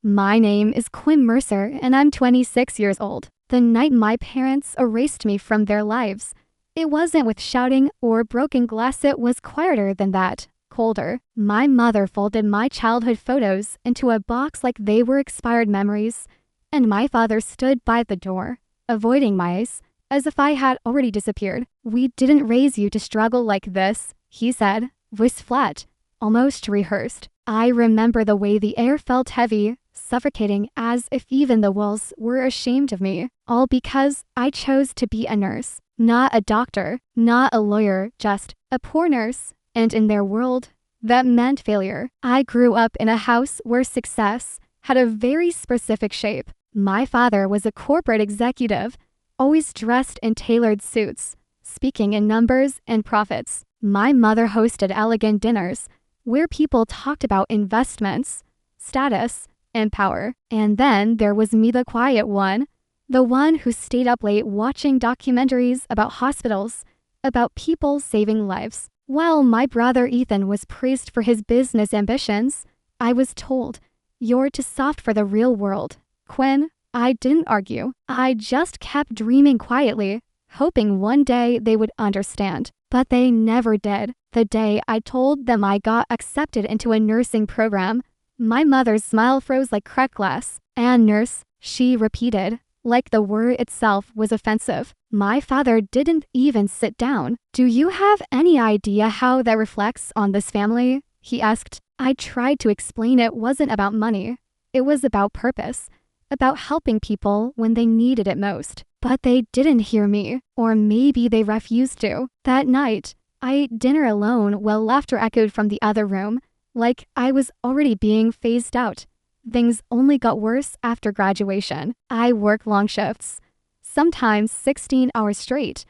My name is Quinn Mercer and I'm 26 years old. The night my parents erased me from their lives, it wasn't with shouting or broken glass, it was quieter than that, colder. My mother folded my childhood photos into a box like they were expired memories, and my father stood by the door, avoiding my eyes, as if I had already disappeared. "We didn't raise you to struggle like this," he said, voice flat, almost rehearsed. I remember the way the air felt heavy, suffocating, as if even the walls were ashamed of me, all because I chose to be a nurse. Not a doctor, not a lawyer, just a poor nurse. And in their world, that meant failure. I grew up in a house where success had a very specific shape. My father was a corporate executive, always dressed in tailored suits, speaking in numbers and profits. My mother hosted elegant dinners where people talked about investments, status, and power. And then there was me, the quiet one, the one who stayed up late watching documentaries about hospitals, about people saving lives. While my brother Ethan was praised for his business ambitions, I was told, "You're too soft for the real world." Quinn, I didn't argue. I just kept dreaming quietly, hoping one day they would understand. But they never did. The day I told them I got accepted into a nursing program, my mother's smile froze like cracked glass. "And nurse," she repeated, like the word itself was offensive. My father didn't even sit down. "Do you have any idea how that reflects on this family?" he asked. I tried to explain it wasn't about money. It was about purpose, about helping people when they needed it most. But they didn't hear me, or maybe they refused to. That night, I ate dinner alone while laughter echoed from the other room, like I was already being phased out. Things only got worse after graduation. I worked long shifts, sometimes 16 hours straight,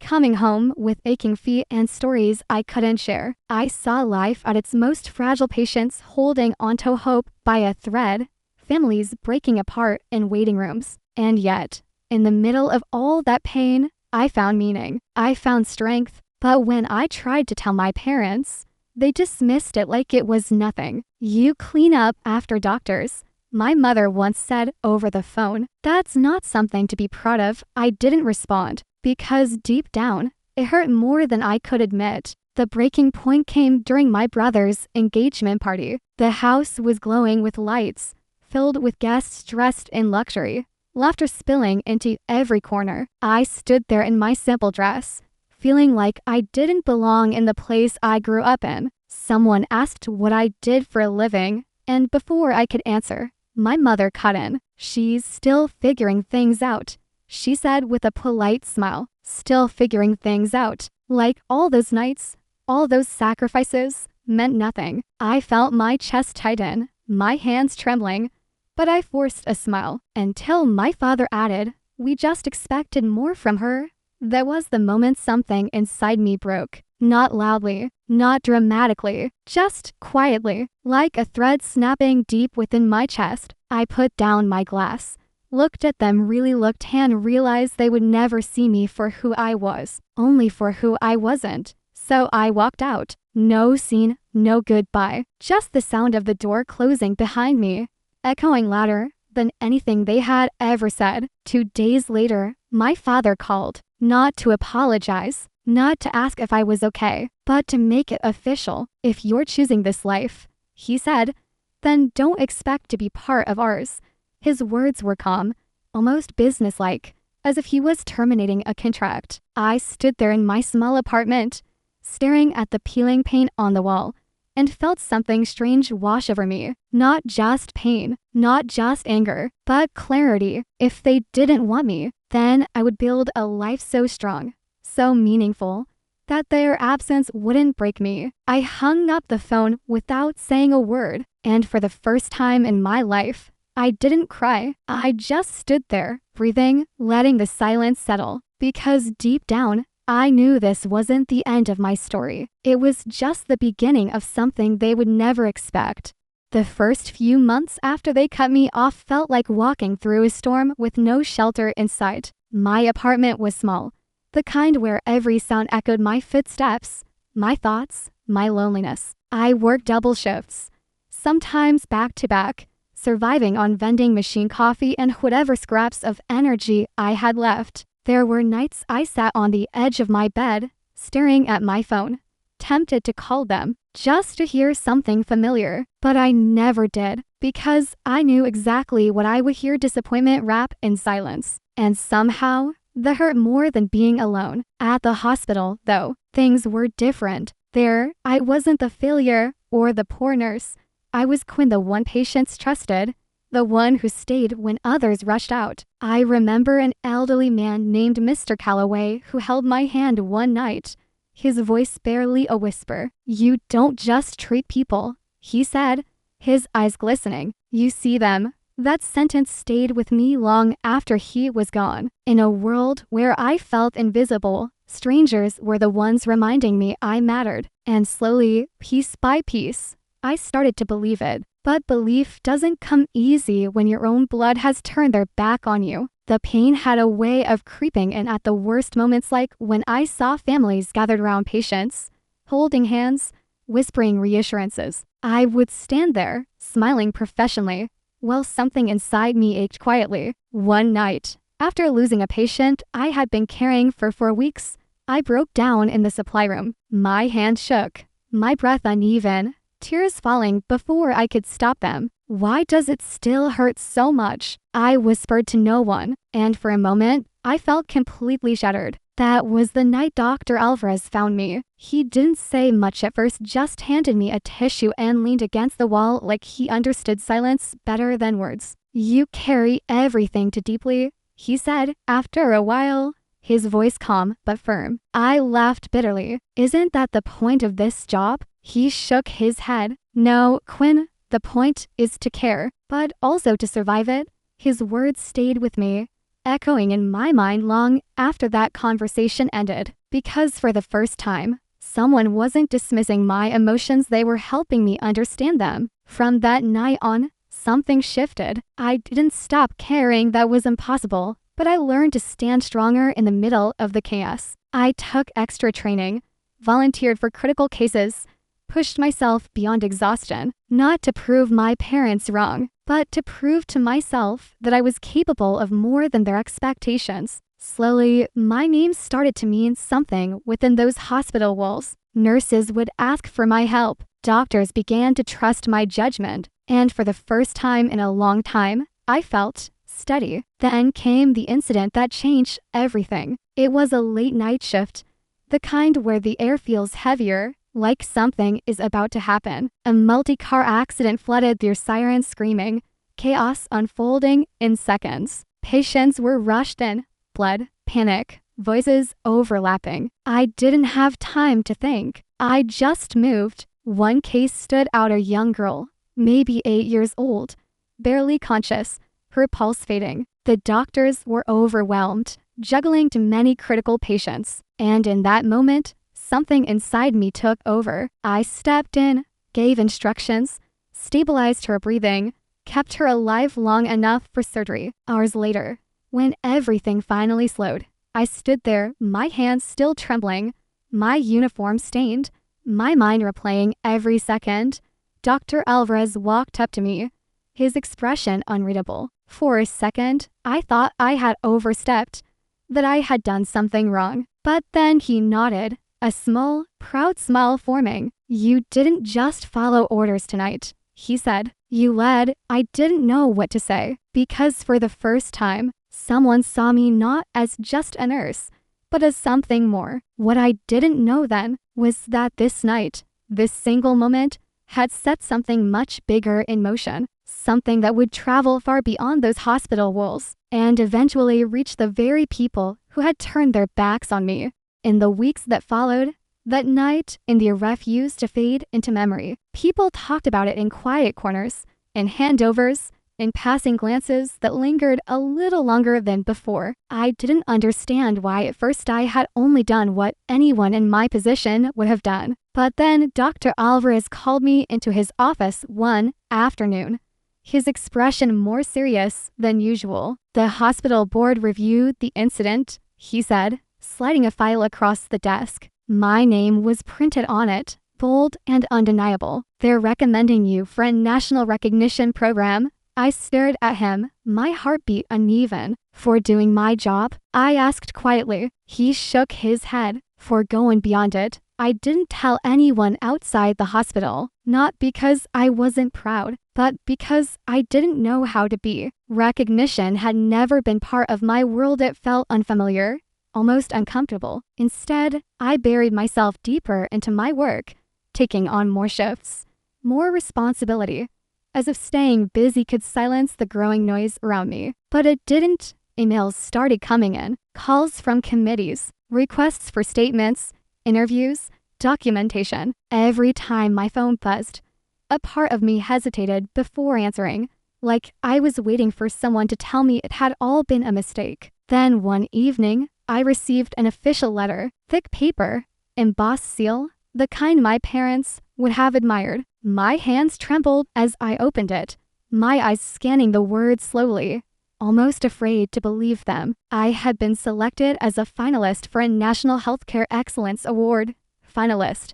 coming home with aching feet and stories I couldn't share. I saw life at its most fragile, patients holding onto hope by a thread, families breaking apart in waiting rooms. And yet, in the middle of all that pain, I found meaning. I found strength. But when I tried to tell my parents, they dismissed it like it was nothing. "You clean up after doctors," my mother once said over the phone. "That's not something to be proud of." I didn't respond because deep down, it hurt more than I could admit. The breaking point came during my brother's engagement party. The house was glowing with lights, filled with guests dressed in luxury, laughter spilling into every corner. I stood there in my simple dress, feeling like I didn't belong in the place I grew up in. Someone asked what I did for a living, and before I could answer, my mother cut in. "She's still figuring things out," she said with a polite smile. Still figuring things out. Like all those nights, all those sacrifices meant nothing. I felt my chest tighten, my hands trembling, but I forced a smile until my father added, "We just expected more from her." That was the moment something inside me broke. Not loudly, not dramatically, just quietly, like a thread snapping deep within my chest. I put down my glass, looked at them, really looked, and realized they would never see me for who I was, only for who I wasn't. So I walked out. No scene, no goodbye, just the sound of the door closing behind me, echoing louder than anything they had ever said. 2 days later, my father called, not to apologize, not to ask if I was okay, but to make it official. "If you're choosing this life," he said, "then don't expect to be part of ours." His words were calm, almost businesslike, as if he was terminating a contract. I stood there in my small apartment, staring at the peeling paint on the wall, and felt something strange wash over me. Not just pain, not just anger, but clarity. If they didn't want me, then I would build a life so strong, so meaningful, that their absence wouldn't break me. I hung up the phone without saying a word, and for the first time in my life, I didn't cry. I just stood there, breathing, letting the silence settle, because deep down, I knew this wasn't the end of my story. It was just the beginning of something they would never expect. The first few months after they cut me off felt like walking through a storm with no shelter in sight. My apartment was small, the kind where every sound echoed my footsteps, my thoughts, my loneliness. I worked double shifts, sometimes back to back, surviving on vending machine coffee and whatever scraps of energy I had left. There were nights I sat on the edge of my bed, staring at my phone, tempted to call them just to hear something familiar, but I never did because I knew exactly what I would hear: disappointment wrap in silence. And somehow, that hurt more than being alone. At the hospital, though, things were different. There, I wasn't the failure or the poor nurse. I was Quinn, the one patients trusted, the one who stayed when others rushed out. I remember an elderly man named Mr. Calloway who held my hand one night, his voice barely a whisper. "You don't just treat people," he said, his eyes glistening. "You see them." That sentence stayed with me long after he was gone. In a world where I felt invisible, strangers were the ones reminding me I mattered. And slowly, piece by piece, I started to believe it. But belief doesn't come easy when your own blood has turned their back on you. The pain had a way of creeping in at the worst moments, like when I saw families gathered around patients, holding hands, whispering reassurances. I would stand there, smiling professionally, while something inside me ached quietly. One night, after losing a patient I had been caring for 4 weeks, I broke down in the supply room. My hand shook, my breath uneven, tears falling before I could stop them. "Why does it still hurt so much?" I whispered to no one, and for a moment, I felt completely shattered. That was the night Dr. Alvarez found me. He didn't say much at first, just handed me a tissue and leaned against the wall like he understood silence better than words. "You carry everything too deeply," he said. After a while, his voice calm but firm. I laughed bitterly. "Isn't that the point of this job?" He shook his head. "No, Quinn, the point is to care, but also to survive it." His words stayed with me, echoing in my mind long after that conversation ended. Because for the first time, someone wasn't dismissing my emotions, they were helping me understand them. From that night on, something shifted. I didn't stop caring, that was impossible, but I learned to stand stronger in the middle of the chaos. I took extra training, volunteered for critical cases, pushed myself beyond exhaustion, not to prove my parents wrong, but to prove to myself that I was capable of more than their expectations. Slowly, my name started to mean something within those hospital walls. Nurses would ask for my help. Doctors began to trust my judgment. And for the first time in a long time, I felt steady. Then came the incident that changed everything. It was a late night shift, the kind where the air feels heavier, like something is about to happen. A multi-car accident flooded their sirens screaming, chaos unfolding in seconds. Patients were rushed in, blood, panic, voices overlapping. I didn't have time to think. I just moved. One case stood out: a young girl, maybe 8 years old, barely conscious, her pulse fading. The doctors were overwhelmed, juggling too many critical patients. And in that moment, something inside me took over. I stepped in, gave instructions, stabilized her breathing, kept her alive long enough for surgery. Hours later, when everything finally slowed, I stood there, my hands still trembling, my uniform stained, my mind replaying every second. Dr. Alvarez walked up to me, his expression unreadable. For a second, I thought I had overstepped, that I had done something wrong. But then he nodded, a small, proud smile forming. "You didn't just follow orders tonight," he said. "You led." I didn't know what to say, because for the first time, someone saw me not as just a nurse, but as something more. What I didn't know then was that this night, this single moment, had set something much bigger in motion, something that would travel far beyond those hospital walls, and eventually reach the very people who had turned their backs on me. In the weeks that followed, that night in the refused to fade into memory. People talked about it in quiet corners, in handovers, in passing glances that lingered a little longer than before. I didn't understand why at first. I had only done what anyone in my position would have done. But then Dr. Alvarez called me into his office one afternoon, his expression more serious than usual. "The hospital board reviewed the incident," he said, sliding a file across the desk. My name was printed on it, bold and undeniable. "They're recommending you for a national recognition program, I stared at him, my heartbeat uneven. For doing my job? I asked quietly. He shook his head. For going beyond it. I didn't tell anyone outside the hospital, not because I wasn't proud, but because I didn't know how to be. Recognition had never been part of my world. It felt unfamiliar, almost uncomfortable. Instead, I buried myself deeper into my work, taking on more shifts, more responsibility, as if staying busy could silence the growing noise around me. But it didn't. Emails started coming in, calls from committees, requests for statements, interviews, documentation. Every time my phone buzzed, a part of me hesitated before answering, like I was waiting for someone to tell me it had all been a mistake. Then one evening, I received an official letter, thick paper, embossed seal, the kind my parents would have admired. My hands trembled as I opened it, my eyes scanning the words slowly, almost afraid to believe them. I had been selected as a finalist for a National Healthcare Excellence Award. Finalist.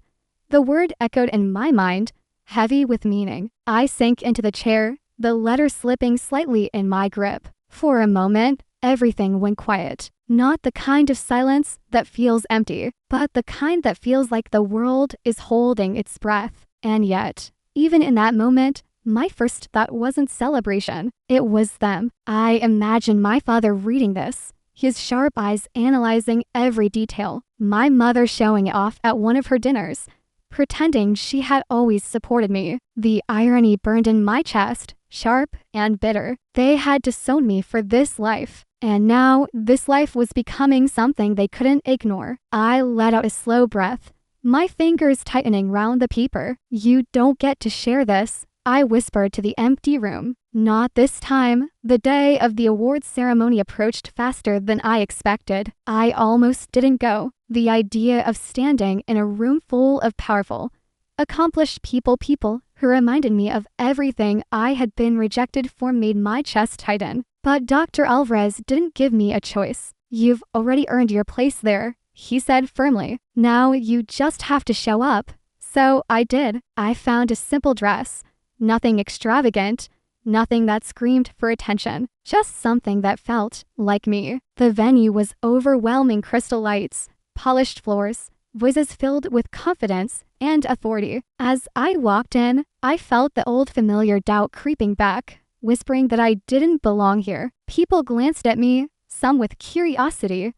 The word echoed in my mind, heavy with meaning. I sank into the chair, the letter slipping slightly in my grip. For a moment, everything went quiet. Not the kind of silence that feels empty, but the kind that feels like the world is holding its breath. And yet, even in that moment, my first thought wasn't celebration. It was them. I imagined my father reading this, his sharp eyes analyzing every detail, my mother showing it off at one of her dinners, pretending she had always supported me. The irony burned in my chest, sharp and bitter. They had disowned me for this life, and now this life was becoming something they couldn't ignore. I let out a slow breath, my fingers tightening round the paper. You don't get to share this, I whispered to the empty room. Not this time. The day of the awards ceremony approached faster than I expected. I almost didn't go. The idea of standing in a room full of powerful, accomplished people who reminded me of everything I had been rejected for made my chest tighten. But Dr. Alvarez didn't give me a choice. You've already earned your place there, he said firmly. Now you just have to show up. So I did. I found a simple dress. Nothing extravagant, nothing that screamed for attention, just something that felt like me. The venue was overwhelming: crystal lights, polished floors, voices filled with confidence and authority. As I walked in, I felt the old familiar doubt creeping back, whispering that I didn't belong here. People glanced at me, some with curiosity,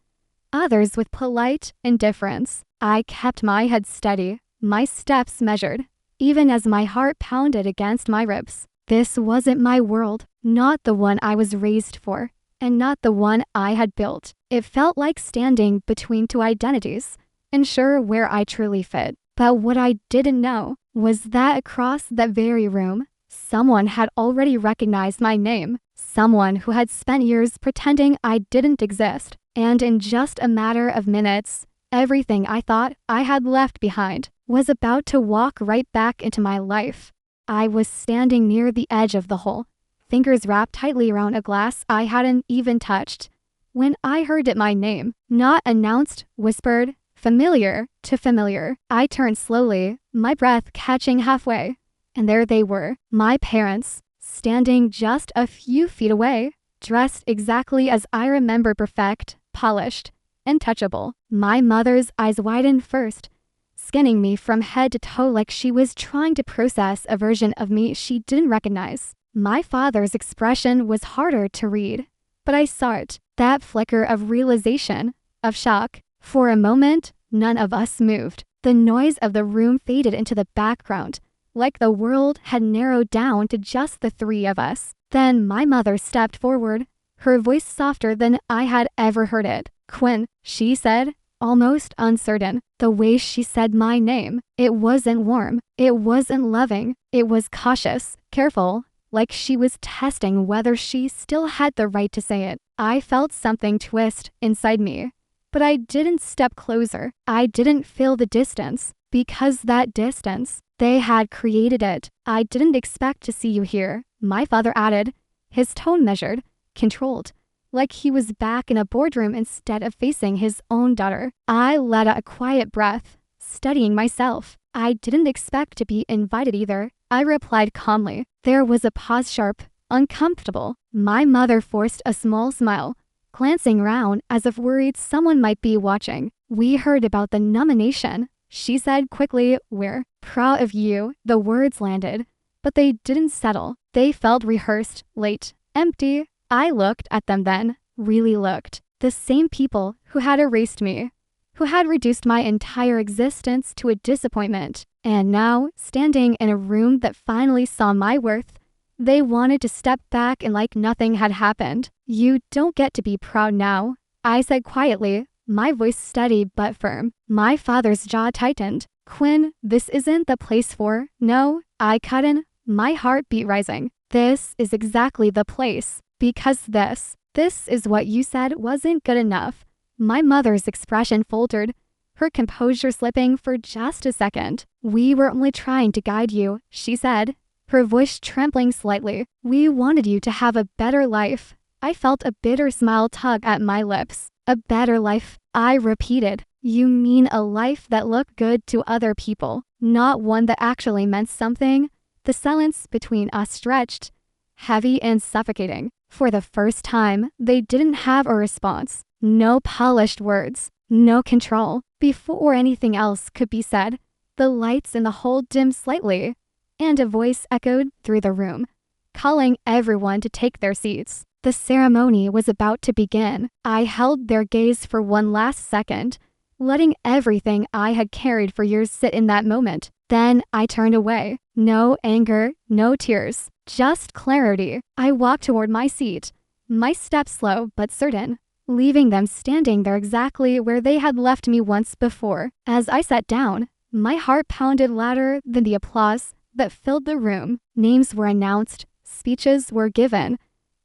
others with polite indifference. I kept my head steady, my steps measured, even as my heart pounded against my ribs. This wasn't my world, not the one I was raised for, and not the one I had built. It felt like standing between two identities, unsure where I truly fit. But what I didn't know was that across that very room, someone had already recognized my name, someone who had spent years pretending I didn't exist. And in just a matter of minutes, everything I thought I had left behind was about to walk right back into my life. I was standing near the edge of the hole, fingers wrapped tightly around a glass I hadn't even touched, when I heard it my name, not announced, whispered, familiar to familiar. I turned slowly, my breath catching halfway, and there they were, my parents, standing just a few feet away, dressed exactly as I remember, perfect, polished, untouchable. My mother's eyes widened first, scanning me from head to toe like she was trying to process a version of me she didn't recognize. My father's expression was harder to read, but I saw it, that flicker of realization, of shock. For a moment, none of us moved. The noise of the room faded into the background, like the world had narrowed down to just the three of us. Then my mother stepped forward, her voice softer than I had ever heard it. Quinn, she said, almost uncertain. The way she said my name, it wasn't warm, it wasn't loving, it was cautious, careful, like she was testing whether she still had the right to say it. I felt something twist inside me, but I didn't step closer. I didn't feel the distance, because that distance, they had created it. I didn't expect to see you here, my father added, his tone measured, controlled, like he was back in a boardroom instead of facing his own daughter. I let out a quiet breath, steadying myself. I didn't expect to be invited either, I replied calmly. There was a pause, sharp, uncomfortable. My mother forced a small smile, glancing around as if worried someone might be watching. "We heard about the nomination," she said quickly. "We're proud of you." The words landed, but they didn't settle. They felt rehearsed, late, empty. I looked at them then, really looked. The same people who had erased me, who had reduced my entire existence to a disappointment. And now, standing in a room that finally saw my worth, they wanted to step back and like nothing had happened. "You don't get to be proud now," I said quietly, my voice steady but firm. My father's jaw tightened. "Quinn, this isn't the place for—" "No," I cut in, my heartbeat rising. "This is exactly the place. Because this is what you said wasn't good enough." My mother's expression faltered, her composure slipping for just a second. "We were only trying to guide you," she said, her voice trembling slightly. "We wanted you to have a better life." I felt a bitter smile tug at my lips. "A better life," I repeated. "You mean a life that looked good to other people, not one that actually meant something?" The silence between us stretched, heavy and suffocating. For the first time, they didn't have a response. No polished words, no control. Before anything else could be said, the lights in the hall dimmed slightly, and a voice echoed through the room, calling everyone to take their seats. The ceremony was about to begin. I held their gaze for one last second, letting everything I had carried for years sit in that moment. Then I turned away. No anger, no tears, just clarity. I walked toward my seat, my steps slow but certain, leaving them standing there exactly where they had left me once before. As I sat down, my heart pounded louder than the applause that filled the room. Names were announced, speeches were given,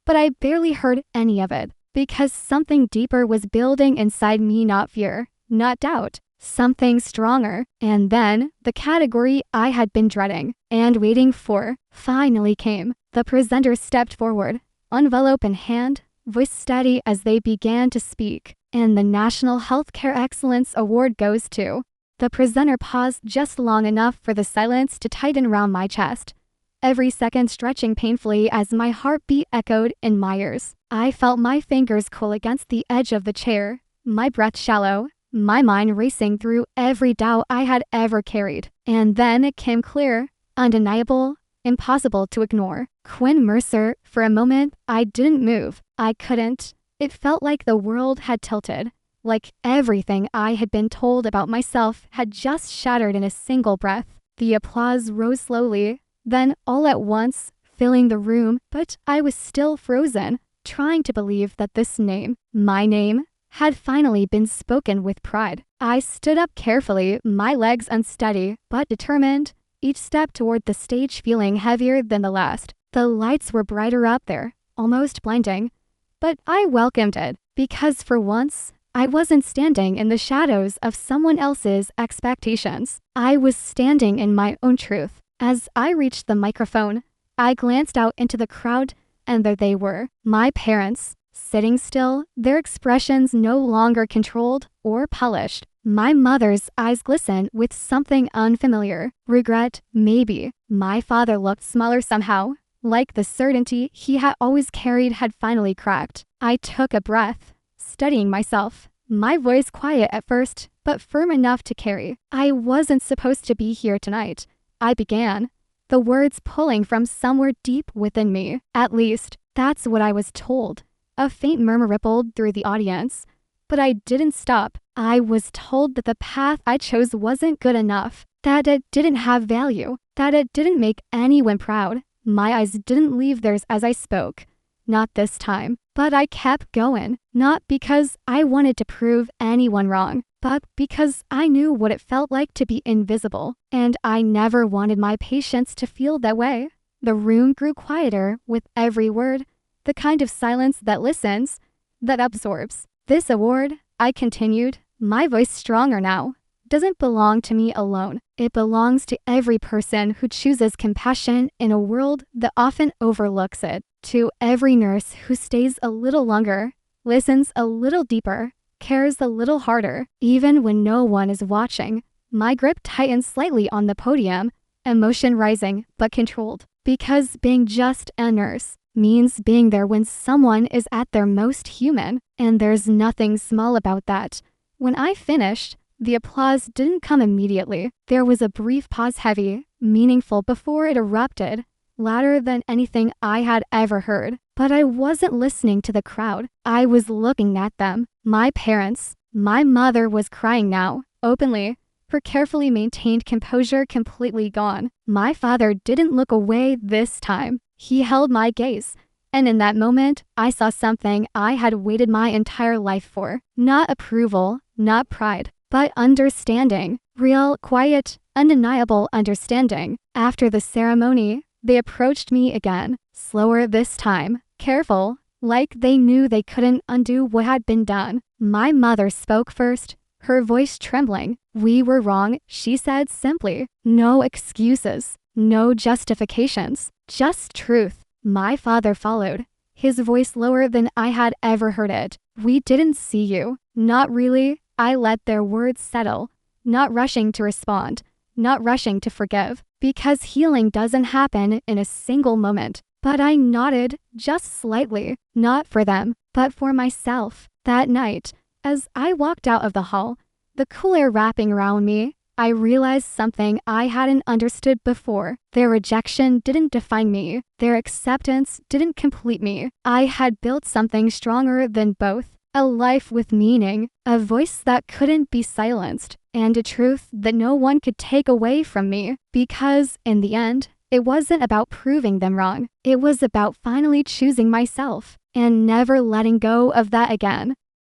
but I barely heard any of it, because something deeper was building inside me, not fear, not doubt, something stronger. And then, the category I had been dreading and waiting for finally came. The presenter stepped forward, envelope in hand, voice steady as they began to speak. "And the National Healthcare Excellence Award goes to..." The presenter paused just long enough for the silence to tighten around my chest, every second stretching painfully as my heartbeat echoed in my ears. I felt my fingers cool against the edge of the chair, my breath shallow, my mind racing through every doubt I had ever carried. And then it came clear, undeniable, impossible to ignore. Quinn Mercer. For a moment, I didn't move. I couldn't. It felt like the world had tilted, like everything I had been told about myself had just shattered in a single breath. The applause rose slowly, then all at once, filling the room, but I was still frozen, trying to believe that this name, my name, had finally been spoken with pride. I stood up carefully, my legs unsteady but determined, each step toward the stage feeling heavier than the last. The lights were brighter up there, almost blinding, but I welcomed it, because for once, I wasn't standing in the shadows of someone else's expectations. I was standing in my own truth. As I reached the microphone, I glanced out into the crowd, and there they were, my parents, sitting still, their expressions no longer controlled or polished. My mother's eyes glistened with something unfamiliar. Regret, maybe. My father looked smaller somehow, like the certainty he had always carried had finally cracked. I took a breath, steadying myself, my voice quiet at first, but firm enough to carry. "I wasn't supposed to be here tonight," I began, the words pulling from somewhere deep within me. At least, that's what I was told. A faint murmur rippled through the audience, but I didn't stop. I was told that the path I chose wasn't good enough, that it didn't have value, that it didn't make anyone proud. My eyes didn't leave theirs as I spoke. Not this time. But I kept going, not because I wanted to prove anyone wrong, but because I knew what it felt like to be invisible, and I never wanted my patients to feel that way. The room grew quieter with every word, the kind of silence that listens, that absorbs. "This award," I continued, my voice stronger now, "doesn't belong to me alone. It belongs to every person who chooses compassion in a world that often overlooks it. To every nurse who stays a little longer, listens a little deeper, cares a little harder, even when no one is watching." My grip tightened slightly on the podium, emotion rising but controlled. Because being just a nurse, means being there when someone is at their most human, and there's nothing small about that. When I finished, the applause didn't come immediately. There was a brief pause, heavy, meaningful, before it erupted, louder than anything I had ever heard. But I wasn't listening to the crowd. I was looking at them. My parents. My mother was crying now, openly, her carefully maintained composure completely gone. My father didn't look away this time. He held my gaze. And in that moment, I saw something I had waited my entire life for. Not approval, not pride, but understanding. Real, quiet, undeniable understanding. After the ceremony, they approached me again, slower this time, careful, like they knew they couldn't undo what had been done. My mother spoke first, her voice trembling. "We were wrong," she said simply. "No excuses, no justifications, just truth." My father followed, his voice lower than I had ever heard it. "We didn't see you." Not really. I let their words settle, not rushing to respond, not rushing to forgive, because healing doesn't happen in a single moment. But I nodded, just slightly, not for them, but for myself. That night, as I walked out of the hall, the cool air wrapping around me, I realized something I hadn't understood before. Their rejection didn't define me. Their acceptance didn't complete me. I had built something stronger than both. A life with meaning, a voice that couldn't be silenced, and a truth that no one could take away from me. Because, in the end, it wasn't about proving them wrong. It was about finally choosing myself, and never letting go of that again.